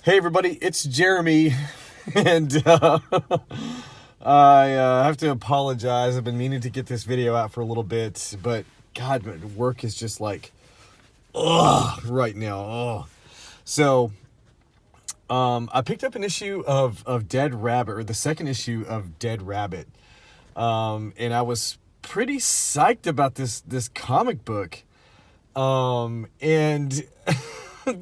Hey everybody, it's Jeremy, and I have to apologize. I've been meaning to get this video out for a little bit, but God, work is just like, ugh, right now. Ugh. So, I picked up an issue of Dead Rabbit, or the second issue of Dead Rabbit, and I was pretty psyched about this comic book, and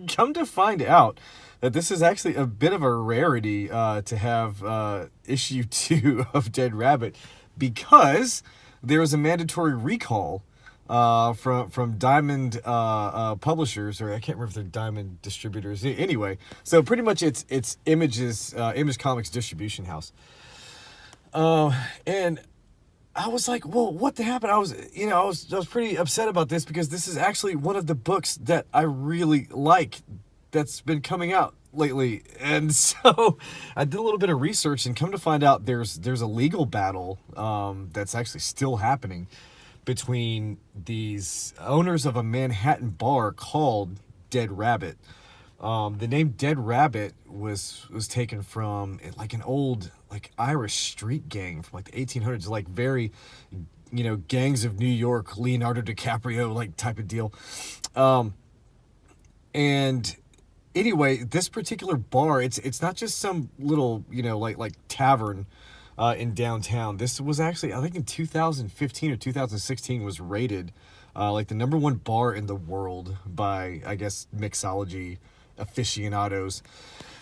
come to find out that this is actually a bit of a rarity to have issue 2 of Dead Rabbit, because there was a mandatory recall from Diamond publishers, or I can't remember if they're Diamond distributors. Anyway, so pretty much it's Image Comics distribution house. And I was like, well, what the happened? I was pretty upset about this, because this is actually one of the books that I really like that's been coming out lately. And so I did a little bit of research, and come to find out there's a legal battle that's actually still happening between these owners of a Manhattan bar called Dead Rabbit. The name Dead Rabbit was taken from like an old like Irish street gang from like the 1800s, like very, gangs of New York, Leonardo DiCaprio like type of deal. And anyway, this particular bar, it's not just some little, like tavern in downtown. This was actually, I think in 2015 or 2016, was rated like the #1 bar in the world by, I guess, mixology aficionados.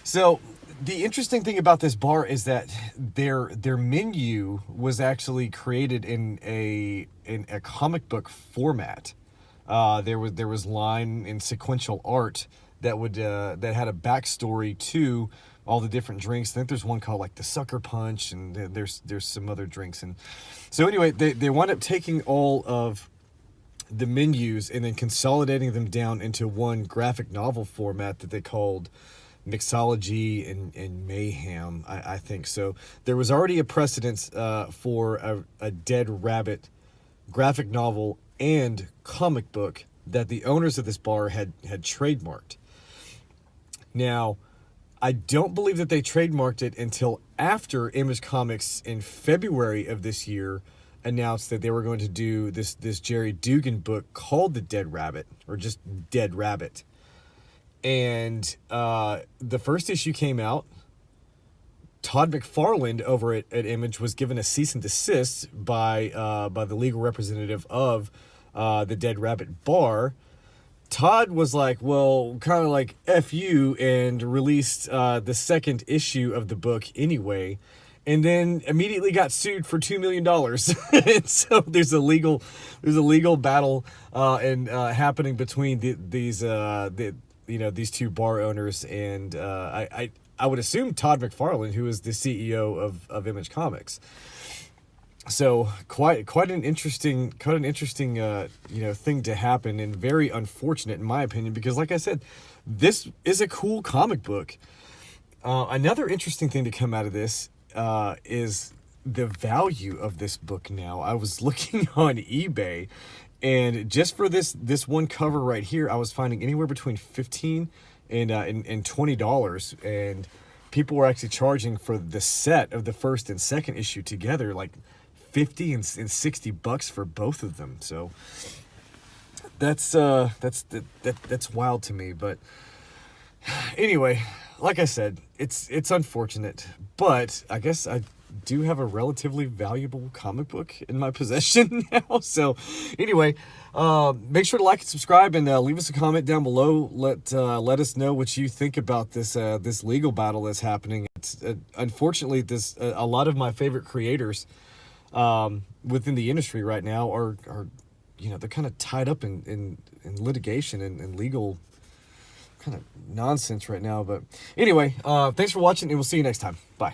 So the interesting thing about this bar is that their menu was actually created in a comic book format. There was line and sequential art that had a backstory to all the different drinks. I think there's one called like the Sucker Punch, and there's some other drinks. And so anyway, they wound up taking all of the menus and then consolidating them down into one graphic novel format that they called Mixology and Mayhem, I think. So there was already a precedence for a Dead Rabbit graphic novel and comic book that the owners of this bar had trademarked. Now, I don't believe that they trademarked it until after Image Comics in February of this year announced that they were going to do this Jerry Dugan book called The Dead Rabbit, or just Dead Rabbit. And the first issue came out. Todd McFarlane over at Image was given a cease and desist by the legal representative of the Dead Rabbit bar. Todd was like, well, kind of like F you, and released the second issue of the book anyway, and then immediately got sued for $2 million. And so there's a legal battle happening between these two bar owners, and I would assume Todd McFarlane, who is the CEO of Image Comics. So quite an interesting thing to happen, and very unfortunate in my opinion, because like I said, this is a cool comic book. Another interesting thing to come out of this is the value of this book. Now, I was looking on eBay, and just for this one cover right here, I was finding anywhere between $15 and $20, and people were actually charging for the set of the first and second issue together like $50 and $60 for both of them. So that's wild to me. But anyway, like I said, it's unfortunate, but I guess I do have a relatively valuable comic book in my possession now. So anyway, make sure to like and subscribe, and leave us a comment down below. Let us know what you think about this legal battle that's happening. It's unfortunately, a lot of my favorite creators within the industry right now are they're kind of tied up in litigation and legal kind of nonsense right now. But anyway, thanks for watching, and we'll see you next time. Bye.